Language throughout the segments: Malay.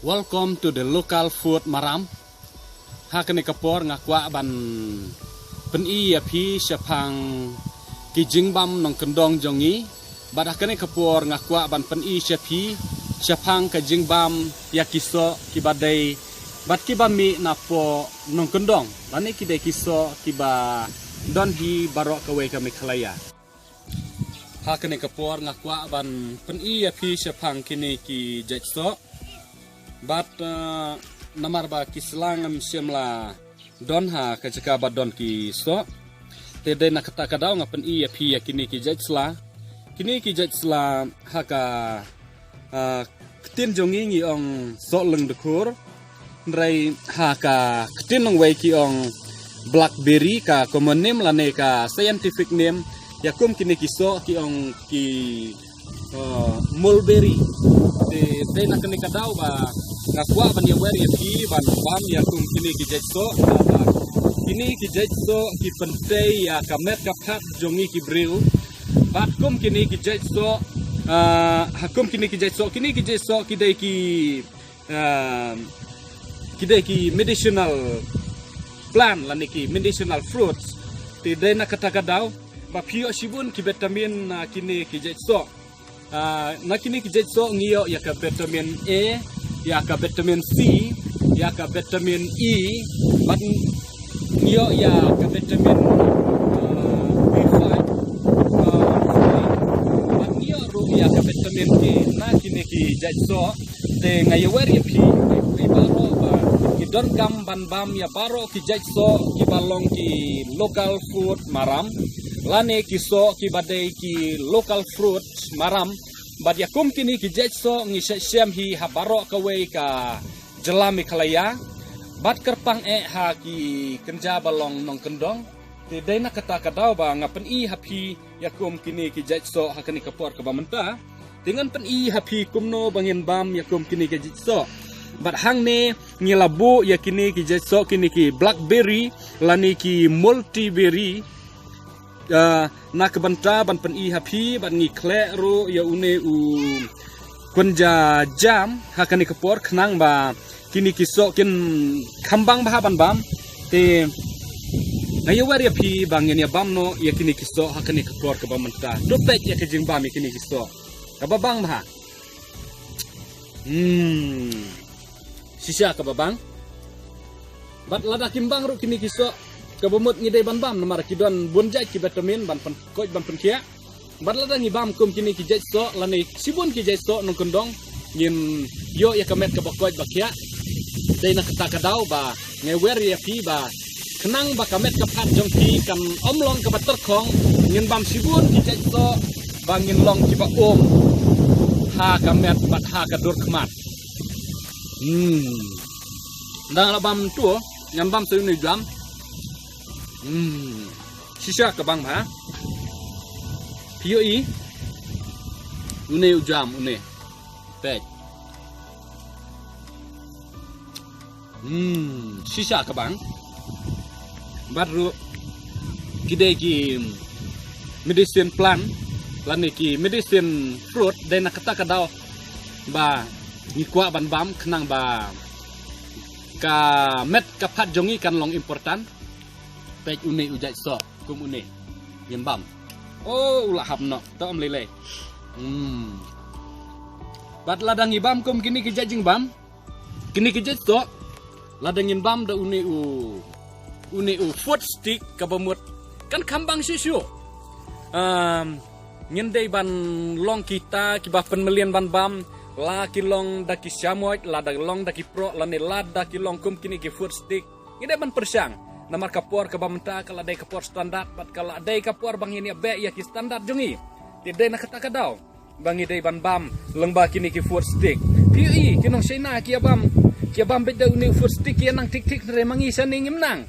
Welcome to the local food Maram. Hakane kapor ngakwa ban pen I api syapang kijingbam nong kendong jongi. Badakane kapor ngakwa ban pen I syapi syapang kijingbam yakiso kibadai bat kibami napo nong kendong. Lani kidai kiso kiba donhi barok kawe kami kalaya. Hakane kapor ngakwa ban pen I api syapang kini ki jetso. Bat namar ba kislangam siamla donha kajaka ba don ki so tede na kata kadau ngapen I api kini ki jetsla haka ketin jongi ngi ong so leng dekur ndrai haka ketin nong wei ki ong blackberry ka common name lane ka scientific name yakum kini ki so ki ong ki mulberry te na kini kadau ba ngakwa ban ya weri ki ban bam ya kum kini ki jetso ki pentei ya kamet kaphat jongi ki bril bat kum kini ki jetso hakum kini ki jetso kidai ki medicinal plant lani ki medicinal fruits ti dai na kata kadau ba pio sibun ki vitamin kini ki jetso na kini ki jetso ngiyo ya ka vitamin A ya ka vitamin C, ya ka vitamin E, bat ngiyo ya ka vitamin B5, bat ngiyo ru ya ka vitamin K. Na kini ki jetso te ngayawer ya pi baro ba ki don gam ban bam ya baro ki jetso ki balong ki local food Maram, lane ki so ki badai ki local fruit Maram. Bat yakum kini ki jetso ngi syam hi habaro kawe ka jelami kalaya bat kerpang ha ki kenja balong nong kendong te daina kata kadau ba ngapen I hapi yakum kini ki jetso hakani kapor ka bamenta dengan pen I hapi kumno bangin bam yakum kini ki jetso bat hang ne ngilabu yakini ki jetso kini ki blackberry lani ki multiberry na kebanta ban pen I hapi ban ngi kle ru ya une u kunja jam hakani kapor khnang ba kini kiso kin khambang ba ban bam te ngayawer ya pi bangin ya bam no ya kini kiso hakani kapor ka bamenta dopet ya kejing bam ya kini kiso ka babang ba sisa ka babang bat lada kimbang ru kini kiso kabumut ngidai ban bam namar kidon bonjai ki vitamin ban pen koj ban pen kia badla ngi bam kum kini ki jetso lani sibun ki jetso nong kendong ngin yo ya kamet ka bakoj bakia dai na kata kadau ba ngewer ya pi ba kenang ba kamet ka phat jong ki kan omlong ka bater khong ngin bam sibun ki jetso bangin long ki ba ha kamet bat ha ka dur khmat dang la bam tu nyam bam tu ni jam sisa ka bang ha pio I une ujam une pet sisa ka bang baru kidai ki medicine plant lani ki medicine fruit dai na kata kadau ba ngikwa ban bam khnang ba ka met ka phat jongi kan long important pet une ujai so kum une yembam oh ulah hamno to am lele bat ladang ibam kum kini kijajing bam kini kijaj so ladang ibam da une u food stick kabamut kan kambang sisu nyendai ban long kita kiba penmelian ban bam la kilong daki syamoj lada long daki pro lane lada kilong kum kini ki food stick ide ban persyang namar kapor ka bamenta kala dai kapor standar bat kala dai kapor bangin ya be ya ki standar jungi tidai na kata kadau bangi dai ban bam lengba kini ki food stick pi kinong sena ki bam beda uni food stick ya nang tik re mangi saning imnang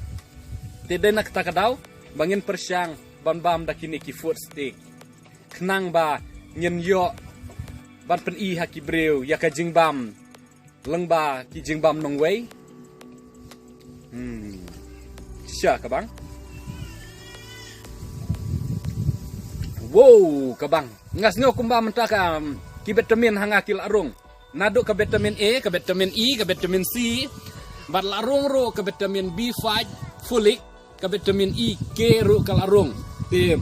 tidai na kata kadau bangin persyang ban bam da kini ki food stick kenang ba nyen yo ban pen I haki breu ya ka jingbam lengba ki jingbam nong wei Siya kabang wow kabang ngas ngo kumba mentaka ki vitamin hanga kil arung Nado ke vitamin A, ke vitamin E, ke vitamin C. Bat larung ro ke vitamin B5, folic, ke vitamin E, K ro ke larung. Ti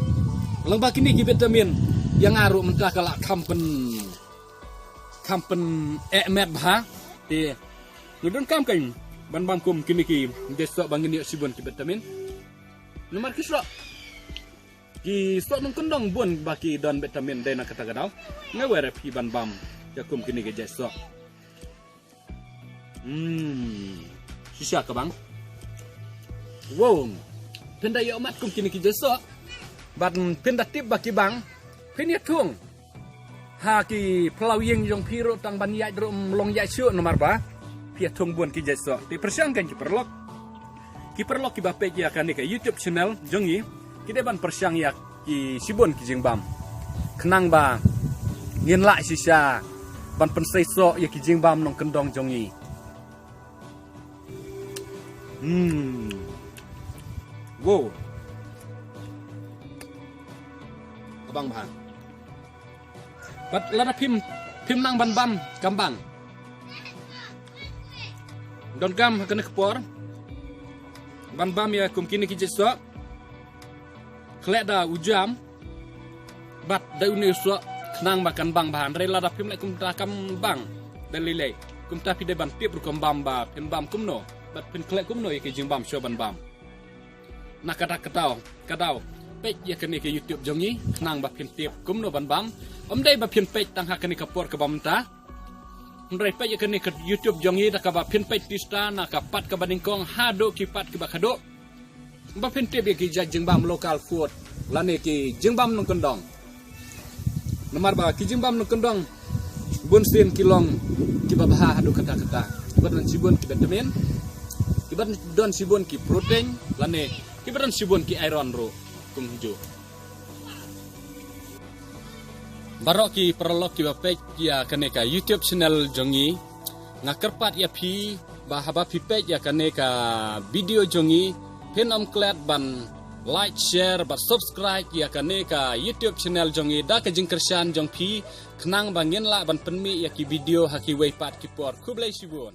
lembak ini ke vitamin yang aru mentah kalak kampen emet bah. Ti ngudun kam kain ban bangkum kini ki desok bangin yo sibun ki vitamin. Nomor kisro. Ki sok nung kendong bun baki don vitamin dena kata gadau. Ngawere pi ban bam. Jakum kini ke jesok. Sisa ke bang? Wow. Pindah yo mat kum kini ke jesok. Bat pindah tip baki bang. Pindah tung. Ha ki pelau yang jong piro tang ban yai drum long yai syuk nomor ba. Pia tung bun ke jesok. Ti persiangkan ki perlok. Ki perlok ki bape ki akan ke YouTube channel jongi. Kita ban persiang ya ki sibun ki jingbam. Kenang ba. Ngin lak sisa. Ban pensai sok ya ki jingbam nong kendong jongi. Wow. Abang bahan. Bat lada pim nang ban bam gambang. Don gam kena kepor. Ban bam ya kum kini ki jesok. Klek da ujam. Bat da uni sok nang makan bang bahan rela dapim lek kum takam bang dan lilai kum tapi de ban tip kum bam ba pin bam kum no bat pin klek kum no ye jing bam sho ban bam nak kata kadau pek ye kene ke YouTube jongi nang ba pin tip kum no ban bam dai ba pin pek tang hakani kapor ke bam ta ndrai pek ye kene ke YouTube jongi da ka ba pin pek tista na ka pat ka baningkong hado ki pat ki ba khado ba pin tip ye ki jing bam local food lane ki jing bam nong kendong nomor ba kijing bam kendong bun sin kilong kiba baha hadu kata-kata kiba don sibun ki vitamin kiba don sibun ki protein lane kiba don sibun ki iron ro kum hiju barok ki perlok ki bapek ya kaneka YouTube channel jongi ngakerpat ya pi bahaba pi pek ya kaneka video jongi penom klat ban like, share, but subscribe ya kaneka YouTube channel jongi da ka jingkersan jong pi kenang bangin la ban penmi ya ki video haki weipat ki por kublai sibun.